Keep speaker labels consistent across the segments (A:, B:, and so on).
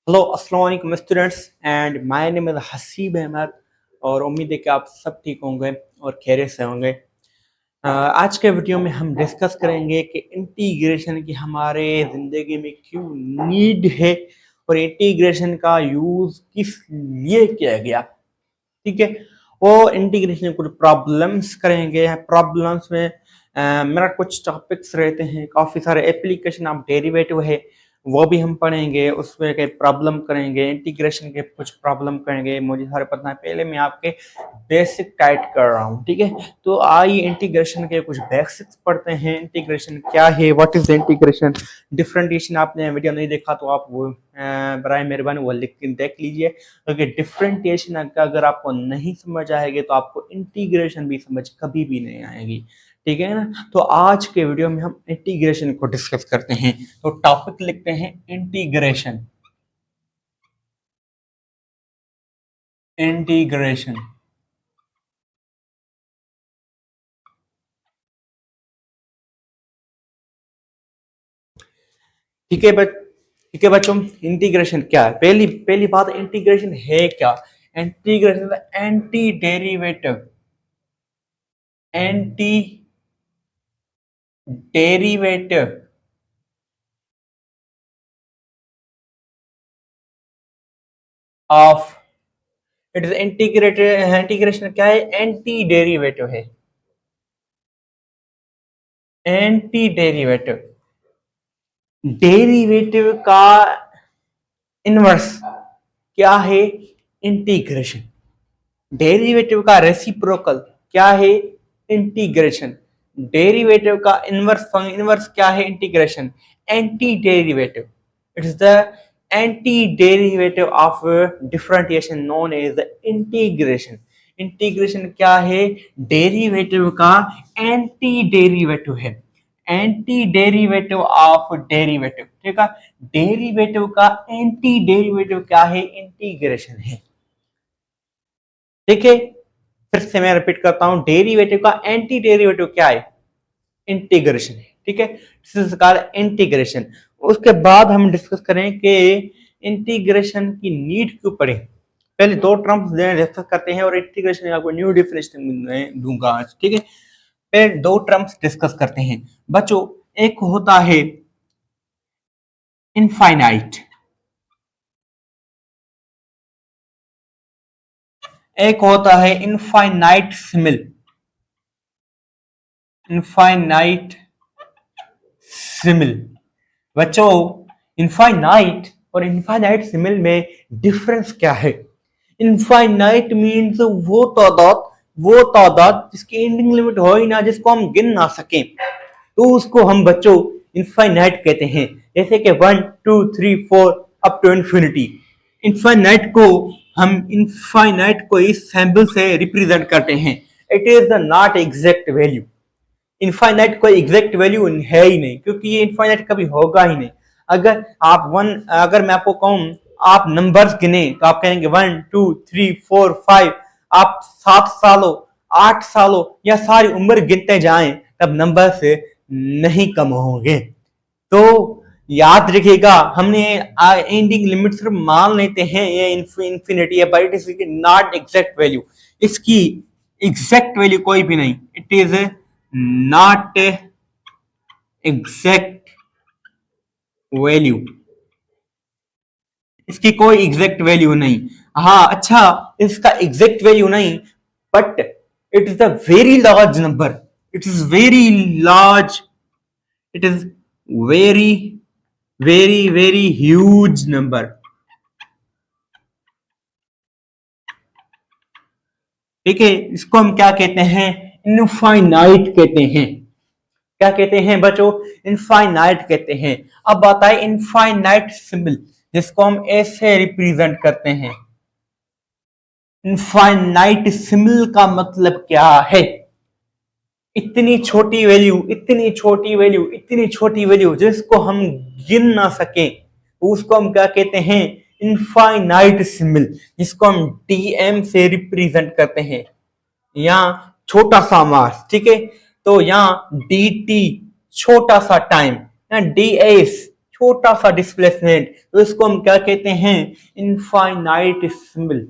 A: Hello अस्सलाम वालेकुम students and my name is Haseeb Ahmad और उम्मीद है कि आप सब ठीक होंगे और खैरियत से होंगे। आज के वीडियो में हम डिस्कस करेंगे कि इंटीग्रेशन की हमारे ज़िंदगी में क्यों नीड है और इंटीग्रेशन का यूज़ किस लिए किया गया। ठीक है, वो इंटीग्रेशन कुछ प्रॉब्लम्स करेंगे। प्रॉब्लम्स में मेरा कुछ टॉपिक्स रहते हैं, काफ़ी सारे एप्लीकेशन ऑफ डेरिवेटिव है वो भी हम पढ़ेंगे, उसमें के प्रॉब्लम करेंगे, इंटीग्रेशन के कुछ प्रॉब्लम करेंगे। मुझे सारे पता है, पहले मैं आपके बेसिक टाइट कर रहा हूँ। ठीक है, तो आइए इंटीग्रेशन के कुछ बेसिक्स पढ़ते हैं। इंटीग्रेशन क्या है, what is the integration. Differentiation आपने वीडियो नहीं देखा तो आप वो बराए मेहरबानी वो लिख के देख लीजिए, क्योंकि डिफरेंटिएशन अगर आपको नहीं समझ आएगी तो आपको इंटीग्रेशन भी समझ कभी भी नहीं आएगी। ठीक है ना। तो आज के वीडियो में हम इंटीग्रेशन को डिस्कस करते हैं। तो टॉपिक लिखते हैं इंटीग्रेशन। इंटीग्रेशन ठीक है ठीक है बच्चों, इंटीग्रेशन क्या है। पहली पहली बात, इंटीग्रेशन है क्या। Integration anti derivative, anti derivative of, it is integrated. Integration क्या है, एंटी डेरिवेटिव है। एंटी डेरिवेटिव, डेरिवेटिव का इनवर्स क्या है, इंटीग्रेशन। डेरिवेटिव का रेसिप्रोकल क्या है, इंटीग्रेशन। डेरिवेटिव का इनवर्स क्या है, integration. Anti derivative, it is the anti derivative of differentiation known as the integration. Integration क्या है, डेरिवेटिव का एंटी डेरिवेटिव है। Anti derivative of derivative. ठीक है, डेरिवेटिव का एंटी डेरिवेटिव क्या है, इंटीग्रेशन है। ठीक है, फिर से मैं रिपीट करता हूं, डेरिवेटिव का एंटी डेरिवेटिव क्या है, इंटीग्रेशन है। ठीक है, दिस इज कॉल्ड इंटीग्रेशन। उसके बाद हम डिस्कस करें कि इंटीग्रेशन की नीड क्यों पड़े। पहले दो टर्म्स डिस्कस करते हैं और इंटीग्रेशन आपको न्यू डिफिनेशन दूंगा आज। ठीक है, पहले दो टर्म्स डिस्कस करते हैं बच्चों। एक होता है इनफाइनाइट, एक होता है इनफाइनाइट सिमिल। इनफाइनाइट सिमिल बच्चों, इनफाइनाइट और इनफाइनाइट सिमिल में डिफरेंस क्या है। इनफाइनाइट मीन्स वो तादाद जिसकी एंडिंग लिमिट हो ही ना, जिसको हम गिन ना सकें, तो उसको हम बच्चों इनफाइनाइट कहते हैं। जैसे कि 1 2 3 4 अप टू इन्फिनिटी। इनफाइनाइट को हम इनफाइनाइट को इस सैम्पल से रिप्रेजेंट करते हैं। It is the not exact value. Infinite कोई एग्जैक्ट वैल्यू है ही नहीं, क्योंकि ये इनफाइनाइट कभी होगा ही नहीं। अगर मैं आपको कहूं आप नंबर्स गिने तो आप कहेंगे 1 2 3 4 5। आप 7 सालों 8 सालों या सारी उम्र गिनते जाएं तब नंबर से नहीं कम होंगे। तो याद रखिएगा, हमने एंडिंग लिमिट सिर्फ मान लेते हैं ये इंफिनिटी है, but it is not exact value. इसकी एग्जैक्ट वैल्यू कोई भी नहीं। It is not exact value, इसकी कोई एग्जैक्ट वैल्यू नहीं। हाँ अच्छा, इसका एग्जैक्ट वैल्यू नहीं, but it is the very large number. It is very large, it is very very very huge number. ठीक है, इसको हम क्या कहते हैं, इनफाइनाइट कहते हैं। क्या कहते हैं बच्चों, इनफाइनाइट कहते हैं। अब बात है इनफाइनाइट सिंबल, जिसको हम ऐसे रिप्रेजेंट करते हैं। इनफाइनाइट सिंबल का मतलब क्या है, इतनी छोटी वैल्यू, इतनी छोटी वैल्यू, इतनी छोटी वैल्यू जिसको हम गिन ना सके, उसको हम क्या कहते हैं, इनफाइनाइट सिंबल, जिसको हम डीएम से रिप्रेजेंट करते हैं। यहाँ छोटा सा मास, ठीक है, तो यहाँ dt छोटा सा टाइम, यहाँ ds छोटा सा डिस्प्लेसमेंट, तो इसको हम क्या कहते हैं, इनफाइनाइट सिंबल।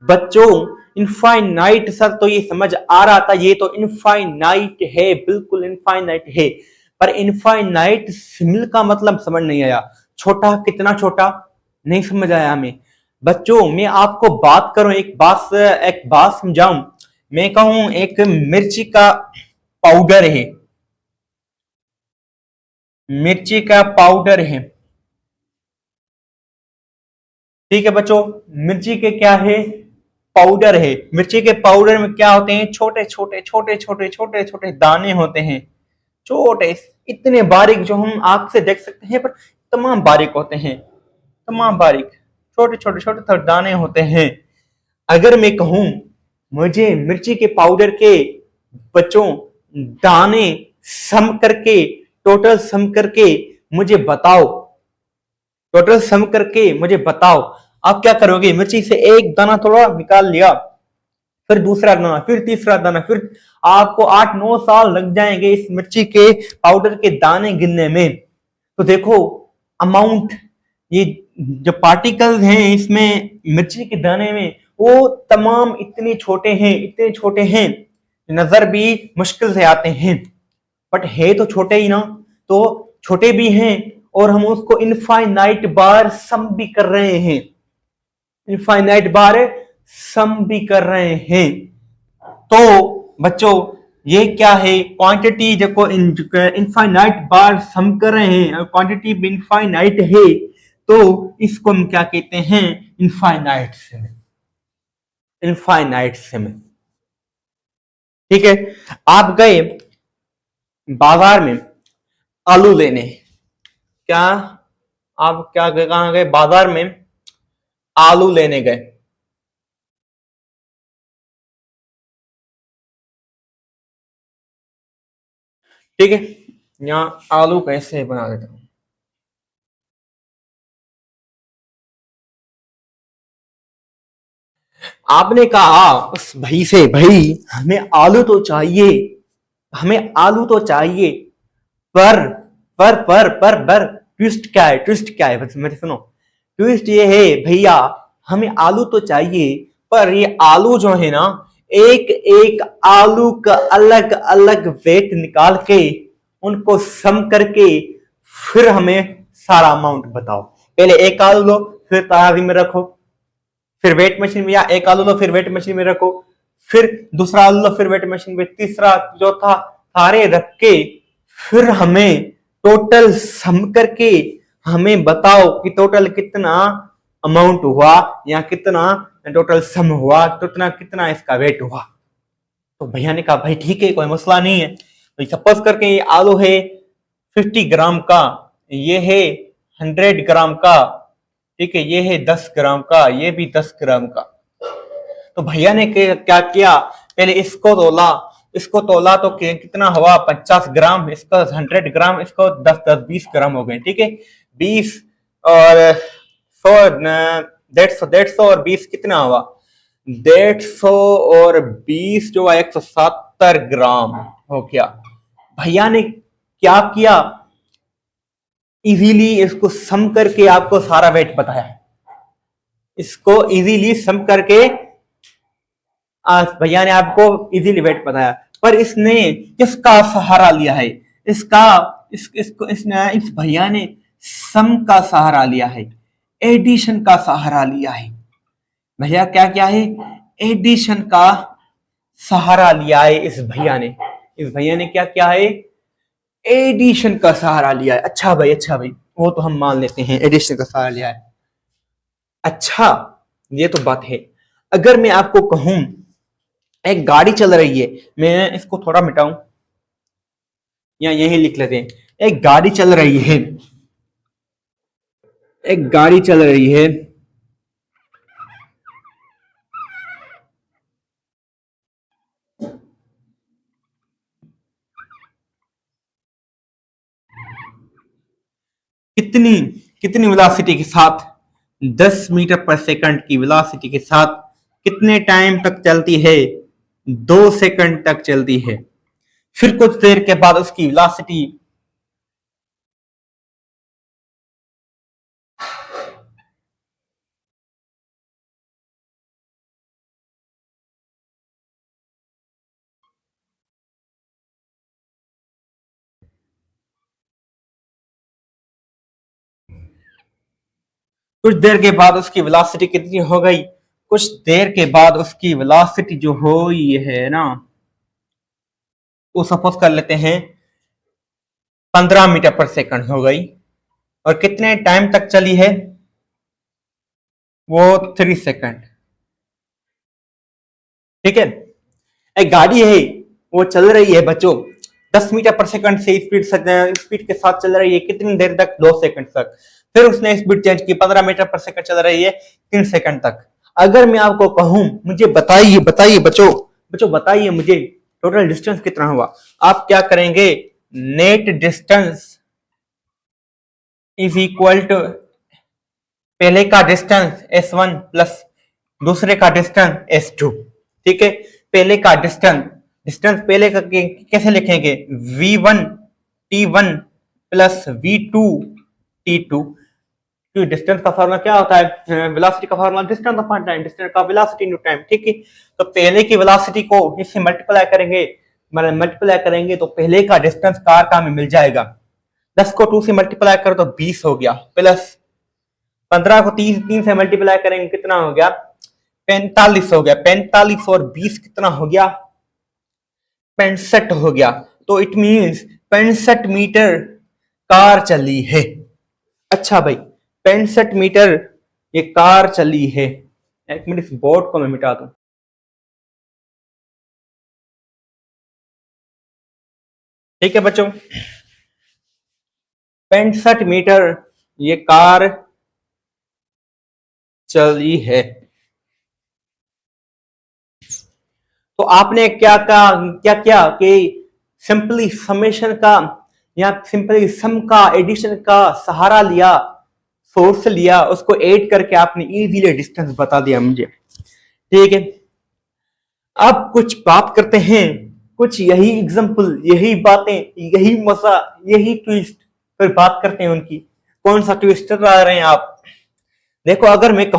A: बच्चों इनफाइनाइट, सर तो ये समझ आ रहा था, ये तो इनफाइनाइट है, बिल्कुल इनफाइनाइट है, पर इनफाइनाइट सिंबल का मतलब समझ नहीं आया। छोटा, कितना छोटा, नहीं समझ आया हमें। बच्चों मैं आपको बात करूं, एक बात समझाऊं, मैं कहूं एक मिर्ची का पाउडर है, मिर्ची का पाउडर है, ठीक है बच्चों, मिर्ची के क्या है, पाउडर है। मिर्ची के पाउडर में क्या होते हैं, छोटे छोटे छोटे छोटे छोटे छोटे दाने होते हैं, छोटे, इतने बारीक जो हम आंख से देख सकते हैं, पर तमाम बारीक होते हैं, तमाम बारीक, छोटे छोटे छोटे छोटे दाने होते हैं। अगर मैं कहूं मुझे मिर्ची के पाउडर के बच्चों दाने सम करके, टोटल सम करके मुझे बताओ, टोटल सम करके मुझे बताओ, आप क्या करोगे, मिर्ची से एक दाना थोड़ा निकाल लिया, फिर दूसरा दाना, फिर तीसरा दाना, फिर आपको 8-9 साल लग जाएंगे इस मिर्ची के पाउडर के दाने गिनने में। तो देखो अमाउंट, ये जो पार्टिकल्स हैं इसमें मिर्ची के दाने में, वो तमाम इतने छोटे हैं, इतने छोटे हैं, नजर भी मुश्किल से आते हैं, बट है तो छोटे ही ना, तो छोटे भी हैं, और हम उसको इनफाइनाइट बार सम भी कर रहे हैं, इनफाइनाइट बार सम भी कर रहे हैं। तो बच्चों ये क्या है, क्वांटिटी देखो इनफाइनाइट बार सम कर रहे हैं, क्वांटिटी इनफाइनाइट है, तो इसको हम क्या कहते हैं, इनफाइनाइट सिम, इनफाइनाइट सिम, ठीक है। आप गए बाजार में आलू लेने, क्या आप क्या गए, कहां गए, बाजार में आलू लेने गए, ठीक है। यहां आलू कैसे बना देता हूं, आपने कहा उस भाई से, भाई हमें आलू तो चाहिए, हमें आलू तो चाहिए, पर पर ट्विस्ट क्या है, ट्विस्ट क्या है, बस मेरे सुनो, ट्विस्ट ये है भैया, हमें आलू तो चाहिए, पर ये आलू जो है ना, एक एक आलू का अलग अलग वेट निकाल के उनको सम करके फिर हमें सारा अमाउंट बताओ। पहले एक आलू लो, फिर तराजू में रखो, फिर वेट मशीन में, या एक आलू लो फिर वेट मशीन में रखो, फिर दूसरा आलू लो फिर वेट मशीन में, तीसरा चौथा, सारे रख के फिर हमें टोटल सम करके हमें बताओ कि टोटल कितना अमाउंट हुआ, या कितना टोटल सम हुआ, कितना कितना इसका वेट हुआ। तो भैया ने कहा भाई ठीक है, कोई मसला नहीं है, तो सपोज करके ये आलू है 50 ग्राम का, ये है 100 ग्राम का, ठीक है, ये है 10 ग्राम का, ये भी 10 ग्राम का। तो भैया ने क्या किया, पहले इसको तोला, इसको तोला तो कितना हुआ, 50 ग्राम, इसका 100 ग्राम, इसको 10-10 20 ग्राम हो गए, ठीक है, 20 और 100, 150 और 20 कितना हुआ, 150 और 20 जो है 170 ग्राम हो गया। भैया ने क्या किया, इजीली इसको सम करके आपको सारा वेट बताया, इसको इजीली सम करके भैया ने आपको इजीली वेट बताया, पर इसने किसका सहारा लिया है, इसका इसको इसने इस भैया ने सम का सहारा लिया है, एडिशन का सहारा लिया है। भैया क्या क्या है, एडिशन का सहारा लिया है इस भैया ने, इस भैया ने क्या क्या है, एडिशन का सहारा लिया है। अच्छा भाई, अच्छा भाई, वो तो हम मान लेते हैं, एडिशन का सहारा लिया है। अच्छा ये तो बात है। अगर मैं आपको कहूं एक गाड़ी चल रही है, मैं इसको थोड़ा मिटाऊं या यही लिख लेते हैं, एक गाड़ी चल रही है, एक गाड़ी चल रही है, कितनी कितनी वेलोसिटी के साथ, 10 मीटर पर सेकंड की वेलोसिटी के साथ कितने टाइम तक चलती है, 2 सेकंड तक चलती है। फिर कुछ देर के बाद उसकी वेलोसिटी कुछ देर के बाद उसकी वेलोसिटी कितनी हो गई, कुछ देर के बाद उसकी वेलोसिटी जो हुई है ना, वो सपोज कर लेते हैं 15 मीटर पर सेकंड हो गई, और कितने टाइम तक चली है, वो 3 सेकंड। ठीक है, एक गाड़ी है, वो चल रही है बच्चों 10 मीटर पर सेकंड से स्पीड के साथ चल रही है, कितनी देर तक, 2 सेकंड तक। फिर उसने स्पीड चेंज की, 15 मीटर पर सेकंड चल रही है 3 सेकंड तक। अगर मैं आपको कहूं मुझे बताइए बताइए बच्चों, बच्चों बताइए मुझे टोटल डिस्टेंस कितना हुआ, आप क्या करेंगे, net distance is equal to पहले का डिस्टेंस S1 प्लस दूसरे का डिस्टेंस S2। ठीक है, पहले का डिस्टेंस, डिस्टेंस पहले का कैसे लिखेंगे, V1 T1 plus V2 T2। क्योंकि डिस्टेंस का फॉर्मूला क्या होता है, वेलोसिटी का formula distance upon time, distance का वेलोसिटी इनटू टाइम। ठीक है, तो पहले की वेलोसिटी को इससे मल्टीप्लाई करेंगे, मतलब मल्टीप्लाई करेंगे तो पहले का डिस्टेंस कार का हमें मिल जाएगा। 10 को 2 से मल्टीप्लाई करो तो 20 हो गया, प्लस 15 को 3 से मल्टीप्लाई करेंगे कितना हो गया, 45 हो गया। 45 और 20 कितना हो गया, 65 हो गया। तो इट मींस 65 मीटर कार चली है। अच्छा भाई, 65 मीटर ये कार चली है। एक मिनट, इस बोर्ड को मैं मिटा दूं। ठीक है बच्चों, 65 मीटर ये कार चली है। तो आपने क्या क्या कि सिंपली समेशन का या सिंपली सम का एडिशन का सहारा लिया, सोर्स लिया, उसको ऐड करके आपने इजीली डिस्टेंस बता दिया मुझे। ठीक है, अब कुछ बात करते हैं, कुछ यही एग्जांपल, यही बातें, यही मजा, यही ट्विस्ट, फिर बात करते हैं उनकी। कौन सा ट्विस्टर ला रहे हैं आप, देखो। अगर मैं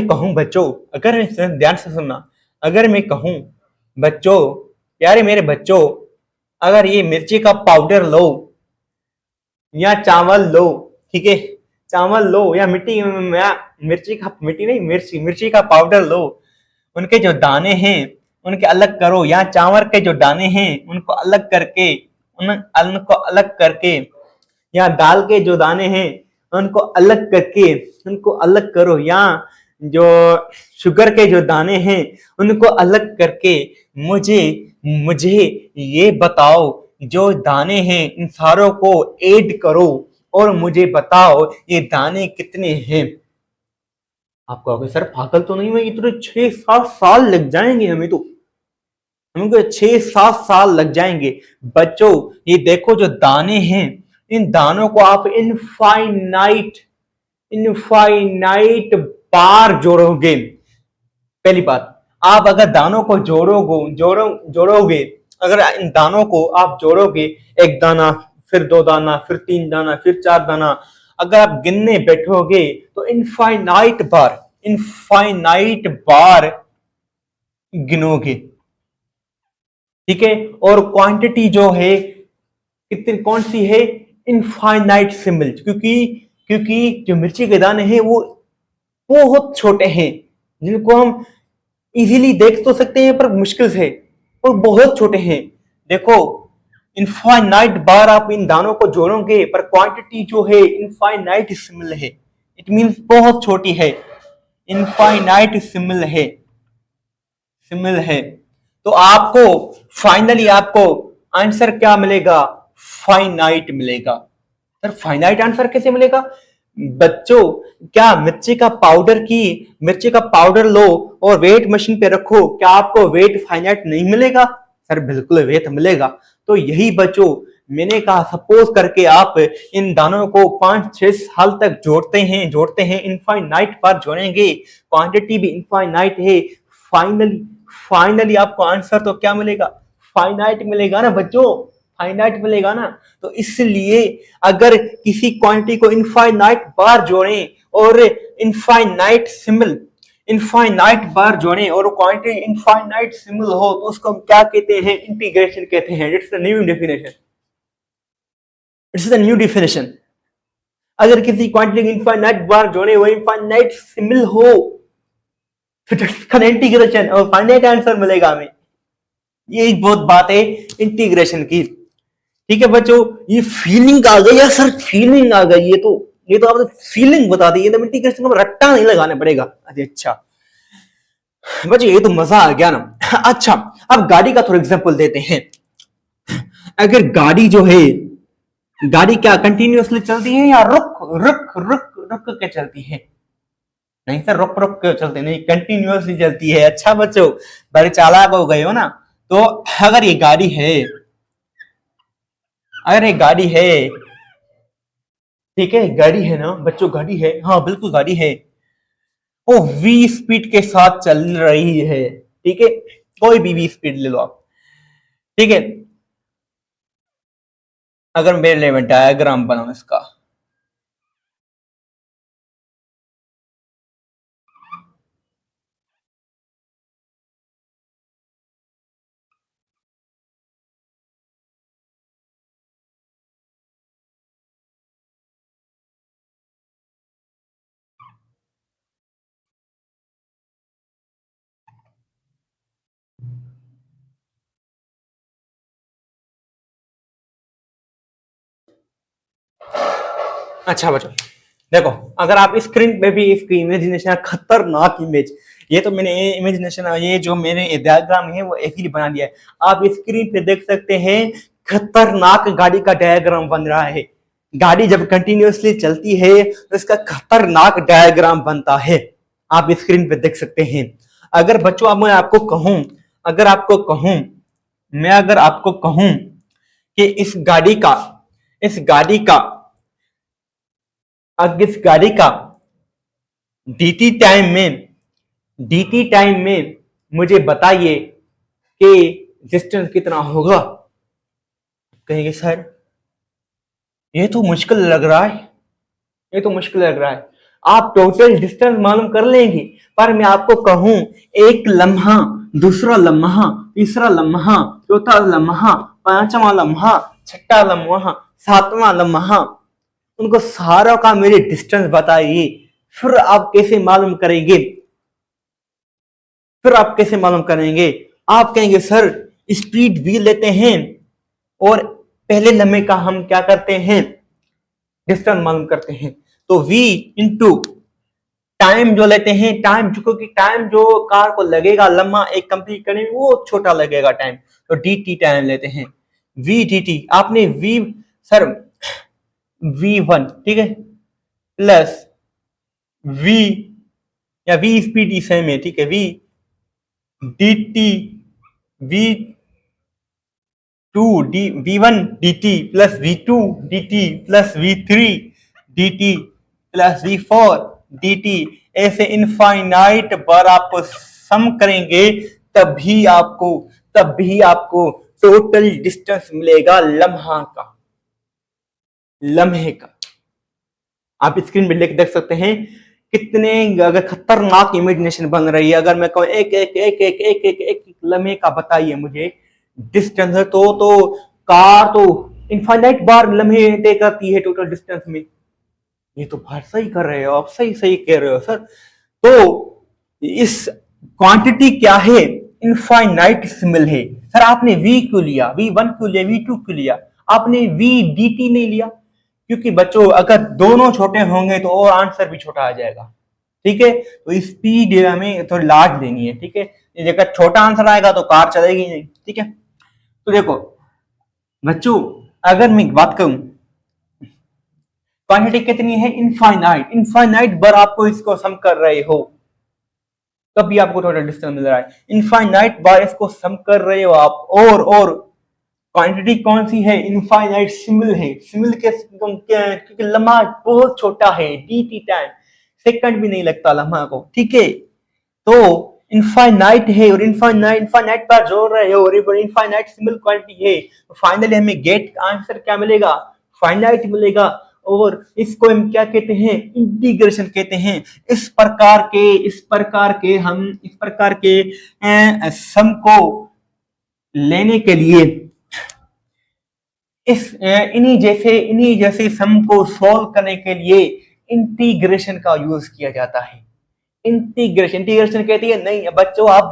A: कहूं बच्चों, अगर मैं ध्यान से सुनना, अगर मैं कहूं बच्चों, प्यारे मेरे बच्चों, अगर ये मिर्ची का पाउडर लो या चावल लो, ठीक है, चावल लो या मिर्ची का पाउडर लो, उनके जो दाने हैं उनके अलग करो, या चावल के जो दाने हैं उनको अलग करके या दाल के जो दाने हैं उनको अलग करो, या जो शुगर के जो दाने हैं उनको अलग करके मुझे मुझे ये बताओ, जो दाने हैं इन सारों को ऐड करो और मुझे बताओ ये दाने कितने हैं। आप कहोगे सर पागल तो नहीं हुए, इतने 6-7 साल लग जाएंगे हमें, तो हमको 6-7 साल लग जाएंगे। बच्चों ये देखो, जो दाने हैं इन दानों को आप इनफाइनाइट बार जोड़ोगे। पहली बात, आप अगर दानों को जोड़ोगे, अगर इन दानों को आप जोड़ोगे, एक दाना, फिर 2 दाना, फिर 3 दाना, फिर 4 दाना, अगर आप गिनने बैठोगे तो इनफाइनाइट बार गिनोगे। ठीक है, और क्वांटिटी जो है कितनी, कौन सी है, इनफाइनाइट सिमिल, क्योंकि जो मिर्ची के दाने हैं वो बहुत छोटे हैं, जिनको हम इजीली देख तो सकते हैं पर मुश्किल से, और बहुत छोटे हैं। देखो, इनफाइनाइट बार आप इन दानों को जोड़ोगे पर क्वांटिटी जो है इनफाइनाइट सिमिल है, इट मींस बहुत छोटी है, इनफाइनाइट सिमिल है। तो आपको फाइनली आपको आंसर क्या मिलेगा, फाइनाइट मिलेगा। सर फाइनाइट आंसर कैसे मिलेगा बच्चों, क्या मिर्ची का पाउडर लो और वेट मशीन पे रखो, क्या आपको वेट फाइनाइट नहीं मिलेगा, सर बिल्कुल वेट मिलेगा। तो यही बच्चों मैंने कहा, सपोज करके आप इन दानों को 5-6 साल तक जोड़ते हैं, इनफाइनाइट बार जोड़ेंगे, क्वांटिटी भी इनफाइनाइट है, फाइनली आपको आंसर तो क्या मिलेगा, फाइनाइट मिलेगा ना बच्चों, फाइनाइट मिलेगा ना। तो इसलिए अगर किसी क्वांटिटी को इनफाइनाइट बार जोड़ें और इनफाइनाइट बार जोड़ें और क्वांटिटी इनफाइनाइट सिमिल हो, तो उसको हम क्या कहते हैं, इंटीग्रेशन कहते हैं। It's the new definition. अगर किसी क्वांटिटी इनफाइनाइट बार जोड़े वो इनफाइनाइट सिमिल हो फिर इंटीग्रेशन और फाइनाइट आंसर मिलेगा हमें। ये एक बहुत बात है इंटीग्रेशन की। ठीक है बच्चों, ये फीलिंग आ गई या सर, फीलिंग आ गई, ये तो आपने फीलिंग बता दी, ये इंटीग्रेशन का रट्टा नहीं लगाना पड़ेगा। अरे अच्छा बच्चों, ये तो मजा आ गया ना। अच्छा, अब गाड़ी का थोड़ा एग्जांपल देते हैं। अगर गाड़ी जो है, गाड़ी क्या कंटिन्यूअसली चलती है या रुक रुक रुक रुक के चलती है? नहीं सर, रुक रुक के चलती नहीं, कंटिन्यूअसली चलती है। अच्छा बच्चों, बड़े चालाक हो गए हो ना। तो अगर ये गाड़ी है, अगर ये गाड़ी है, ठीक है गाड़ी है ना बच्चों, गाड़ी है, हाँ बिल्कुल गाड़ी है, वो वी स्पीड के साथ चल रही है। ठीक है, कोई भी वी स्पीड ले लो आप। ठीक है, अगर मेरे लिए मैं डायग्राम बनाऊं इसका, अच्छा बच्चों देखो, अगर आप स्क्रीन पे भी इसकी इमेजिनेशन, खतरनाक इमेज, ये तो मैंने इमेजिनेशन, ये जो मेरे डायग्राम है वो ऐसे ही बना दिया है। आप स्क्रीन पे देख सकते हैं, खतरनाक गाड़ी का डायग्राम बन रहा है। गाड़ी जब कंटिन्यूअसली चलती है तो इसका खतरनाक डायग्राम बनता है, आप स्क्रीन पे देख सकते हैं। अगर बच्चों अब मैं आपको कहूं, अगर आपको कहूं, मैं अगर आपको कहूं कि इस गाड़ी का डीटी टाइम में, डीटी टाइम में मुझे बताइए कि डिस्टेंस कितना होगा। कहेंगे सर ये तो मुश्किल लग रहा है, ये तो मुश्किल लग रहा है। आप टोटल डिस्टेंस मालूम कर लेंगे, पर मैं आपको कहूं एक लम्हा, दूसरा लम्हा, तीसरा लम्हा, चौथा लम्हा, पांचवा लम्हा, छठा लम्हा, सातवां लम्हा, उनको सारों का मेरे डिस्टेंस बताइए। फिर आप कैसे मालूम करेंगे, फिर आप कैसे मालूम करेंगे? आप कहेंगे सर स्पीड वी लेते हैं और पहले लम्हे का हम क्या करते हैं, डिस्टेंस मालूम करते हैं। तो v इंटू टाइम जो लेते हैं, टाइम क्योंकि टाइम जो कार को लगेगा लम्हा एक कंप्लीट करने में वो छोटा लगेगा टाइम, तो dt टाइम लेते हैं। v dt आपने v सर v1 ठीक है प्लस v या v स्पीड सेम है, ठीक है, v dt v to d v1 dt plus v2 dt plus v3 dt plus v4 dt, ऐसे इनफाइनाइट बार आप सम करेंगे तभी आपको टोटल डिस्टेंस मिलेगा लम्हा का, लम्हे का। आप स्क्रीन पे देख सकते हैं कितने अगर खतरनाक इमेजिनेशन बन रही है। अगर मैं कहूं एक एक एक एक एक एक एक लम्हे का बताइए मुझे डिस्टेंस है, तो कार तो इनफाइनाइट बार लम्हे तय करती है टोटल डिस्टेंस में। ये तो बात सही कर रहे हो आप, सही सही कह रहे हो सर। तो इस क्वांटिटी क्या है, इनफाइनाइट सिमिल है। सर आपने v क्यों लिया, v1 क्यों लिया, v2 क्यों लिया, आपने v dt नहीं लिया? क्योंकि बच्चों अगर दोनों छोटे होंगे तो और आंसर भी छोटा आ जाएगा। ठीक है, तो स्पीड हमें थोड़ी लार्ज देनी है। ठीक है, अगर छोटा आंसर आएगा तो कार चलेगी नहीं। ठीक है, तो देखो बच्चों, अगर मैं बात करूं क्वांटिटी कितनी है, इनफाइनाइट, इनफाइनाइट बार आपको इसको सम कर रहे हो तभी आपको टोटल डिस्टेंस मिल रहा है। इनफाइनाइट बार इसको सम कर रहे हो आप, और क्वांटिटी कौन सी है, इनफाइनाइट सिमिल है। सिमिल के क्योंकि लम्हा बहुत छोटा है, dt टाइम सेकंड भी नहीं लगता लम्हा को। ठीक है, तो इनफाइनाइट है और इनफाइनाइट पर जोड़ रहे हो और इनफाइनाइट सिमिल क्वांटिटी है, तो फाइनली हमें गेट आंसर क्या मिलेगा, फाइनाइट मिलेगा। और इसको हम क्या कहते हैं, इंटीग्रेशन कहते हैं। इस प्रकार के सम को लेने के लिए इन्हीं जैसे सम को सॉल्व करने के लिए इंटीग्रेशन का यूज किया जाता है। इंटीग्रेशन कहती है नहीं बच्चों अब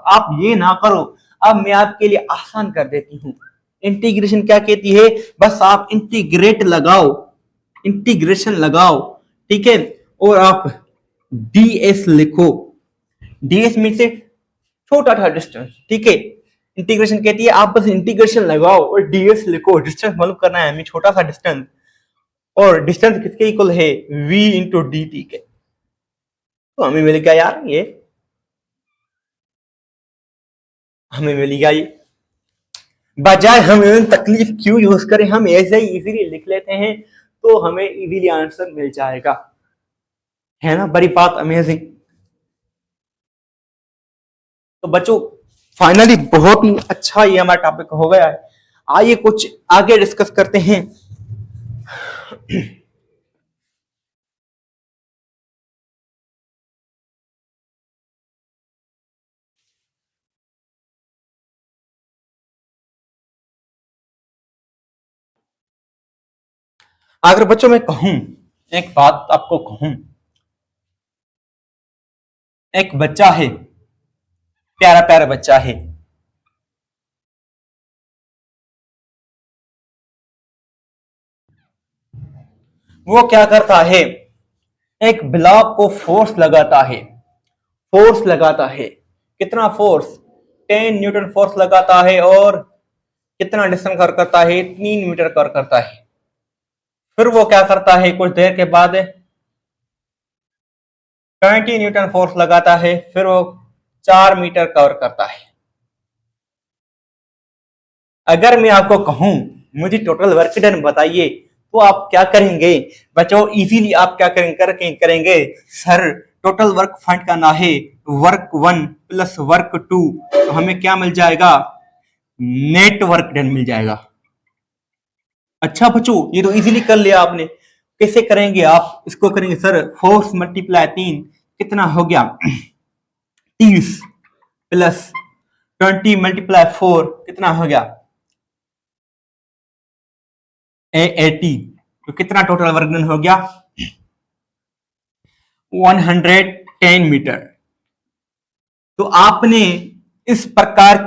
A: आप ये ना करो, अब मैं आपके लिए आसान कर देती हूँ। इंटीग्रेशन क्या कहती है, बस आप इंटीग्रेशन लगाओ, ठीक है, और आप ds लिखो। ds मीन से छोटा था डिस्टेंस, ठीक है। इंटीग्रेशन कहती है आप बस इंटीग्रेशन लगाओ और ds लिखो, डिस्टेंस मालूम करना है हमें, छोटा सा डिस्टेंस, और डिस्टेंस किसके इक्वल है, v इंटू डी टी के। तो हमें मिल गया यार ये, हमें मिल गया ये। बजाय हम तकलीफ क्यों यूज करें, हम ऐसे ही इजीली लिख लेते हैं तो हमें इजीली आंसर मिल जाएगा, है ना, बड़ी बात, अमेजिंग। तो बच्चों फाइनली बहुत ही अच्छा ये हमारा टॉपिक हो गया है। आइए कुछ आगे डिस्कस करते हैं। अगर बच्चों मैं कहूं, एक बात आपको कहूं, एक बच्चा है, प्यारा प्यारा बच्चा है, वो क्या करता है, एक ब्लॉक को फोर्स लगाता है, कितना फोर्स, 10 न्यूटन फोर्स लगाता है, और कितना डिस्टेंस कवर करता है, 3 मीटर कवर करता है। फिर वो क्या करता है, कुछ देर के बाद 20 न्यूटन फोर्स लगाता है, फिर वो 4 मीटर कवर करता है। अगर मैं आपको कहूं मुझे टोटल वर्क डन बताइए, तो आप क्या करेंगे बच्चों, इजीली आप क्या करेंगे सर, टोटल वर्क फाइंड करना है, वर्क 1 प्लस वर्क 2, तो हमें क्या मिल जाएगा, नेट वर्क डन मिल जाएगा। अच्छा बच्चों ये तो इजीली कर लिया आपने। कैसे करेंगे आप इसको, करेंगे सर फोर्स मल्टीप्लाई 3 कितना हो गया 30 प्लस 20 मल्टीप्लाई 4 कितना हो गया 80, तो कितना टोटल वर्क डन हो गया 110 मीटर। तो आपने इस प्रकार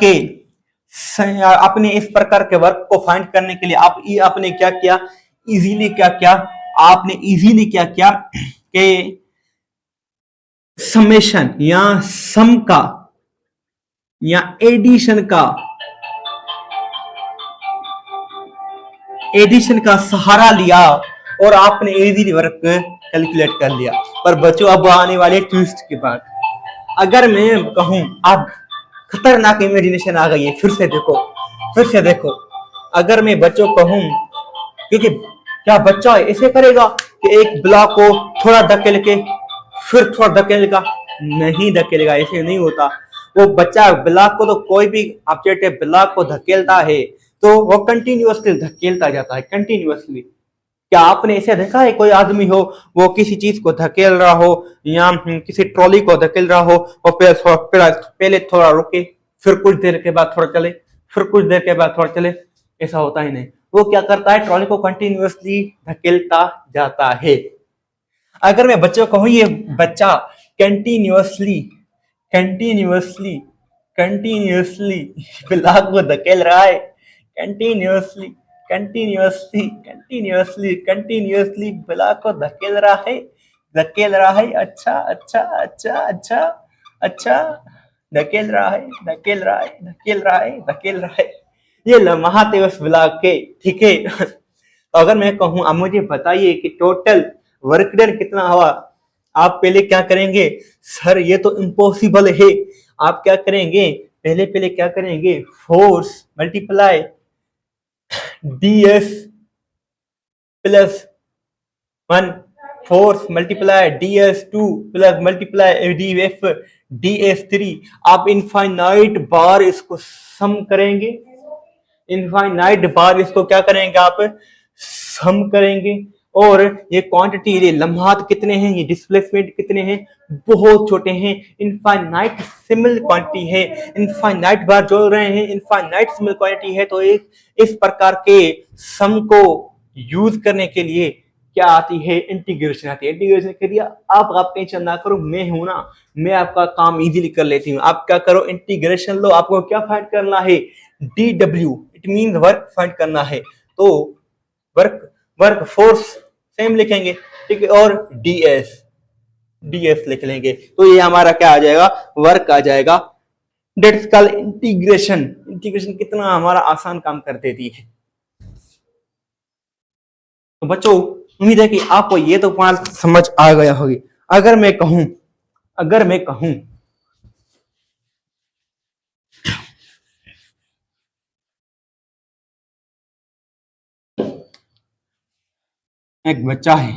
A: के वर्क को फाइंड करने के लिए आपने क्या किया, इजीली क्या किया, आपने इजीली क्या किया कि समेशन या सम का या एडिशन का सहारा लिया और आपने इजीली वर्क कैलकुलेट कर लिया। पर बच्चों अब आने वाले ट्विस्ट की बात, अगर मैं कहूं, अब खतरनाक इमेजिनेशन आ गई है, फिर से देखो, अगर मैं बच्चों कहूं, क्योंकि क्या बच्चा ऐसे करेगा कि एक ब्लॉक को थोड़ा धकेल के फिर थोड़ा धकेलेगा, नहीं धकेलेगा, ऐसे नहीं होता। वो बच्चा ब्लॉक को, तो कोई भी ऑब्जेक्ट ब्लॉक को धकेलता है तो वो कंटिन्यूअसली धकेलता जाता है, कंटिन्यूअसली। क्या आपने ऐसे देखा है कोई आदमी हो वो किसी चीज को धकेल रहा हो या किसी ट्रॉली को धकेल रहा हो और पहले थोड़ा रुके, फिर कुछ देर के बाद थोड़ा चले, फिर कुछ देर के बाद थोड़ा चले, ऐसा होता ही नहीं। वो क्या करता है, ट्रॉली को कंटिन्यूअसली धकेलता जाता है। अगर मैं बच्चों को कहूं ये बच्चा कंटिन्यूअसली ब्लॉक को धकेल रहा है, कंटिन्यूअसली ब्लॉक को धकेल रहा है, अच्छा, धकेल रहा है, ये लम्हात है उस ब्लॉक के, ठीक है। तो अगर मैं कहूं अब मुझे बताइए कि टोटल वर्क डन कितना हुआ, आप पहले क्या करेंगे, सर ये तो इम्पॉसिबल है। आप क्या करेंगे, पहले क्या करेंगे, force multiply ds plus 1, force multiply ds2 plus multiply df ds3। आप इनफाइनाइट बार इसको सम करेंगे, इनफाइनाइट बार इसको क्या करेंगे, आप सम करेंगे। और ये क्वांटिटी, ये लम्हात कितने हैं, ये डिस्प्लेसमेंट कितने हैं, बहुत छोटे हैं। इनफाइनाइट सिमिल क्वांटिटी है, इनफाइनाइट बार जोड़ रहे हैं, इनफाइनाइट सिमिल क्वांटिटी है। तो एक इस प्रकार के सम को यूज करने के लिए क्या आती है, इंटीग्रेशन आती है। इंटीग्रेशन के लिए आप टेंशन ना करो, मैं हूं ना, मैं आपका काम इजीली कर लेती हूँ। आप क्या करो, इंटीग्रेशन लो। आपको क्या फाइंड करना है, D W, it mean work find करना है। तो वर्क वर्क फोर्स सेम लिखेंगे, ठीक है, और डीएस डीएस लिख लेंगे। तो ये हमारा क्या आ जाएगा, वर्क आ जाएगा। Dates called integration. इंटीग्रेशन कितना हमारा आसान काम कर देती है। तो बच्चों, उम्मीद है कि आपको ये तो पॉइंट समझ आ गया होगी। अगर मैं कहूं, अगर मैं कहूं एक बच्चा है,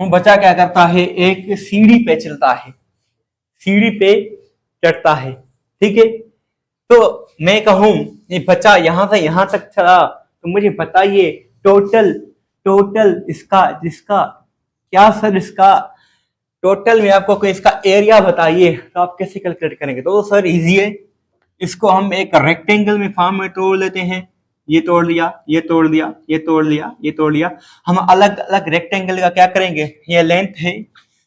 A: वो बच्चा क्या करता है, एक सीढ़ी पे चलता है, सीढ़ी पे चढ़ता है, ठीक है। तो मैं कहूं ये बच्चा यहां से यहां तक चला, तो मुझे बताइए टोटल, टोटल इसका, जिसका क्या सर, इसका टोटल में आपको कोई इसका एरिया बताइए, तो आप कैसे कैलकुलेट करेंगे। तो सर इजी है, इसको हम एक रेक्टेंगल में फॉर्म में तोड़ लेते हैं। ये तोड़ लिया, ये तोड़ लिया, ये तोड़ लिया, ये तोड़ लिया। हम अलग अलग रेक्टेंगल का क्या करेंगे, ये लेंथ है,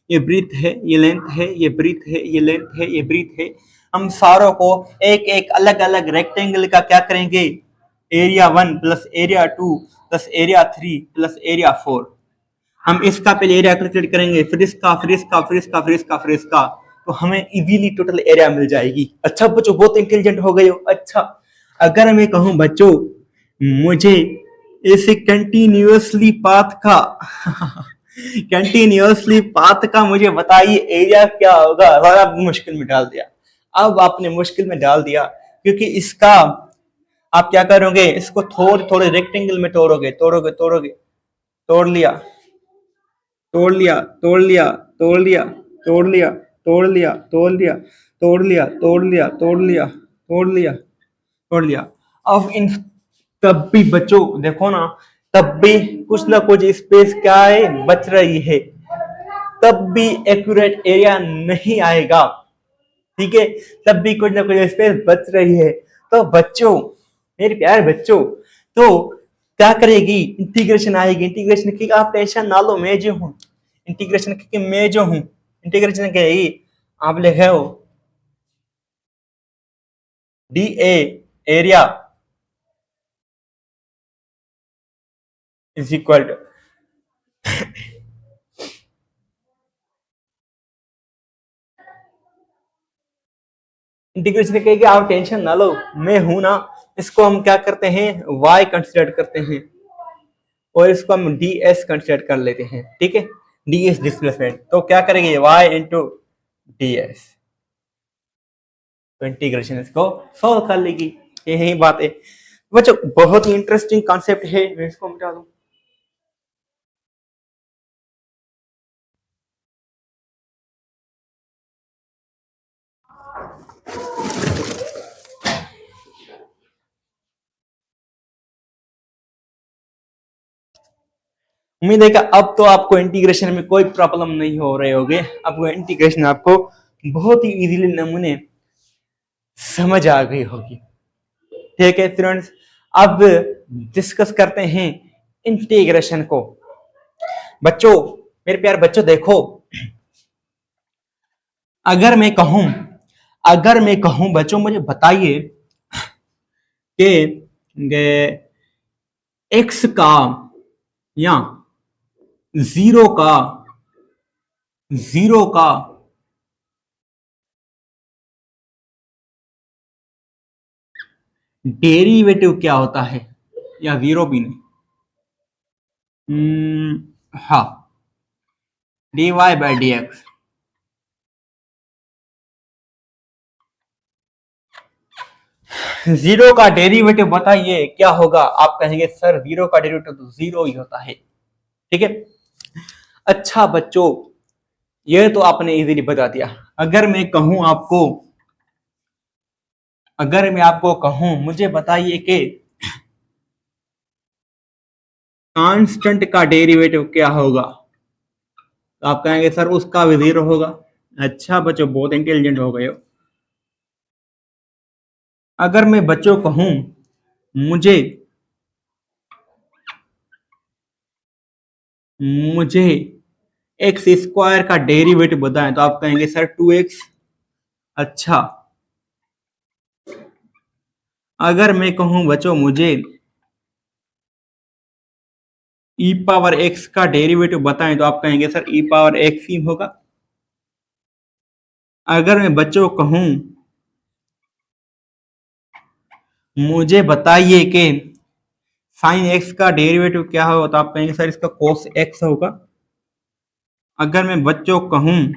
A: ये ब्रीथ है, ये लेंथ है, ये ब्रीथ है, ये लेंथ है, ये ब्रीथ है। हम सारों को एक एक अलग अलग रेक्टेंगल का क्या करेंगे, area 1 plus area 2 plus area 3 plus area 4। हम इसका पहले एरिया कैलकुलेट करेंगे, फिर इसका, फिर इसका, फिर इसका, फिर इसका, फिर इसका। तो हमें इजीली टोटल एरिया मिल जाएगी। अच्छा बच्चों, बहुत इंटेलिजेंट हो गए हो। अच्छा, अगर मैं कहूं बच्चों, मुझे इसे कंटिन्यूअसली पाथ का कंटिन्यूअसली पाथ का मुझे बताइए एरिया क्या होगा। और आप मुश्किल में डाल दिया, अब आपने मुश्किल में डाल दिया, क्योंकि इसका आप क्या करोगे, इसको थोड़े थोड़े रेक्टेंगल में तोड़ोगे, तोड़ोगे, तोड़ोगे, तोड़ लिया, तोड़ लिया, तोड़ लिया, तोड़ लिया, तोड़ लिया, तोड़ लिया, तोड़ लिया, तोड़ लिया, तोड़ लिया, तोड़ लिया, तोड़ लिया, तोड़ लिया। अब इन, तब भी बच्चों देखो ना, तब भी कुछ ना कुछ स्पेस क्या है, बच रही है, तब भी एक्यूरेट एरिया नहीं आएगा, ठीक है। तब भी कुछ ना कुछ स्पेस बच रही है। तो बच्चों, मेरे प्यारे बच्चों, तो क्या करेगी, इंटीग्रेशन आएगी। इंटीग्रेशन की आप टेंशन ना लो, मैं जो हूं, इंटीग्रेशन की मैं जो हूं, इंटीग्रेशन के ही आप लिखे हो d A area is equal to, integration कहेगी आप टेंशन ना लो, मैं हूं ना। इसको हम क्या करते हैं, y कंसिडर करते हैं, और इसको हम डी एस कंसिडर कर लेते हैं, ठीक है। डी एस डिस्प्लेसमेंट, तो क्या करेंगे, y इंटू डी एस। तो इंटीग्रेशन इसको सॉल्व कर लेगी। यही बात है बच्चों, बहुत ही इंटरेस्टिंग कॉन्सेप्ट है। मैं इसको मिटा दूं, उम्मीद है कि अब तो आपको इंटीग्रेशन में कोई प्रॉब्लम नहीं हो रहे होगे। आपको इंटीग्रेशन आपको बहुत ही इजीली नमूने समझ आ गई होगी, ठीक है स्टूडेंट्स। अब डिस्कस करते हैं इंटीग्रेशन को। बच्चों, मेरे प्यारे बच्चों देखो, अगर मैं कहूं, अगर मैं कहूं बच्चों, मुझे बताइए कि एक्स का या जीरो का, जीरो का डेरिवेटिव क्या होता है, या जीरो भी नहीं, हाँ, d y by d x. Zero का डेरिवेटिव बताइए क्या होगा। आप कहेंगे सर जीरो का डेरिवेटिव तो जीरो ही होता है। ठीक है, अच्छा बच्चों ये तो आपने इजीली बता दिया। अगर मैं कहूं आपको, अगर मैं आपको कहूं मुझे बताइए कि कांस्टेंट का डेरिवेटिव क्या होगा, तो आप कहेंगे सर उसका भी जीरो होगा। अच्छा बच्चों बहुत इंटेलिजेंट हो गए हो। अगर मैं बच्चों कहूं मुझे मुझे एक्स स्क्वायर का डेरिवेटिव बताएं, तो आप कहेंगे सर 2x। अच्छा अगर मैं कहूं बच्चों मुझे ई पावर एक्स का डेरिवेटिव बताएं, तो आप कहेंगे सर ई पावर एक्स ही होगा। अगर मैं बच्चों कहूं मुझे बताइए कि साइन एक्स का डेरिवेटिव क्या होगा, तो आप कहेंगे सर इसका कोस एक्स होगा। अगर मैं बच्चों कहूं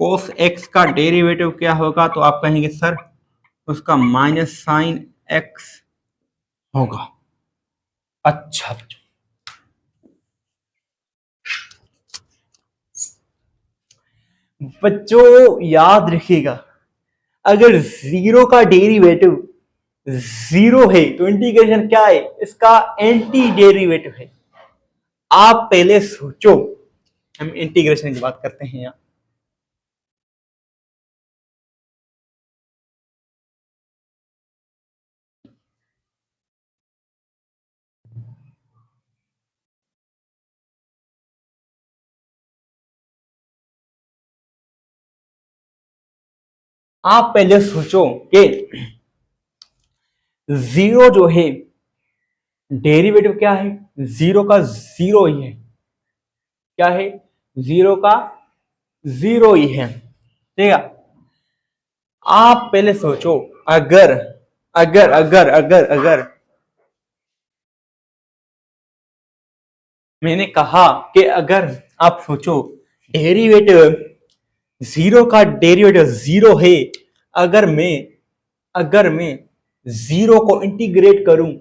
A: कोस एक्स का डेरिवेटिव क्या होगा, तो आप कहेंगे सर उसका माइनस साइन एक्स होगा। अच्छा बच्चों याद रखिएगा, अगर जीरो का डेरिवेटिव जीरो है तो इंटीग्रेशन क्या है, इसका एंटी डेरिवेटिव है। आप पहले सोचो, हम इंटीग्रेशन की बात करते हैं यहाँ। आप पहले सोचो कि जीरो जो है डेरिवेटिव क्या है, जीरो का जीरो ही है। क्या है, जीरो का जीरो ही है। ठीक है, आप पहले सोचो अगर अगर अगर अगर अगर मैंने कहा कि अगर आप सोचो डेरिवेटिव जीरो का डेरिवेटिव जीरो है, अगर मैं जीरो को इंटीग्रेट करूं,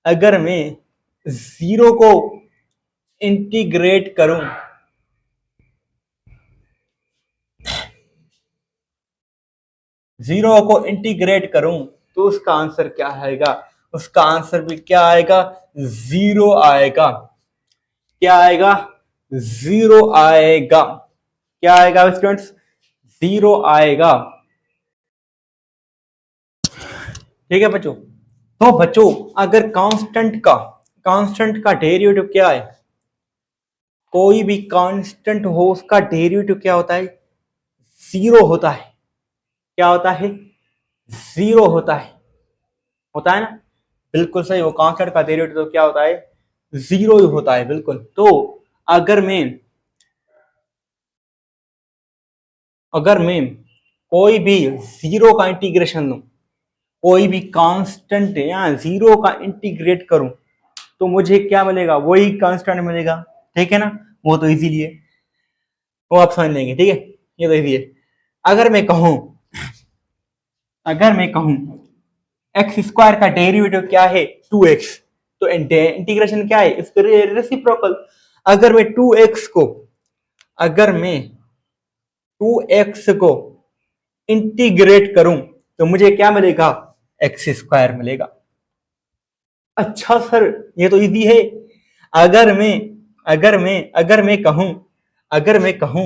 A: अगर मैं जीरो को इंटीग्रेट करूं, जीरो को इंटीग्रेट करूं तो उसका आंसर क्या आएगा, उसका आंसर भी क्या आएगा, जीरो आएगा। क्या आएगा, जीरो आएगा। क्या आएगा स्टूडेंट्स, जीरो आएगा। ठीक है बच्चों, तो बच्चों अगर कांस्टेंट का डेरिवेटिव क्या है, कोई भी कांस्टेंट हो उसका डेरिवेटिव क्या होता है, जीरो होता है। क्या होता है, जीरो होता है ना, बिल्कुल सही। वो कांस्टेंट का डेरिवेटिव तो क्या होता है, जीरो ही होता है, बिल्कुल। तो अगर मैं अगर मैं कोई भी जीरो का इंटीग्रेशन लूं, कोई भी कांस्टेंट या जीरो का इंटीग्रेट करूं, तो मुझे क्या मिलेगा, वही कांस्टेंट मिलेगा। ठीक है ना, वो तो इजीली है, वो आप समझ लेंगे। ठीक है, ये तो इजी है। अगर मैं कहूं एक्स स्क्वायर का डेरिवेटिव क्या है, 2x, तो इंटीग्रेशन क्या है, इसका रेसिप्रोकल। अगर मैं 2x को अगर मैं 2x को इंटीग्रेट करूं तो मुझे क्या मिलेगा, एक्स स्क्वायर मिलेगा। अच्छा सर ये तो इजी है। अगर मैं कहूं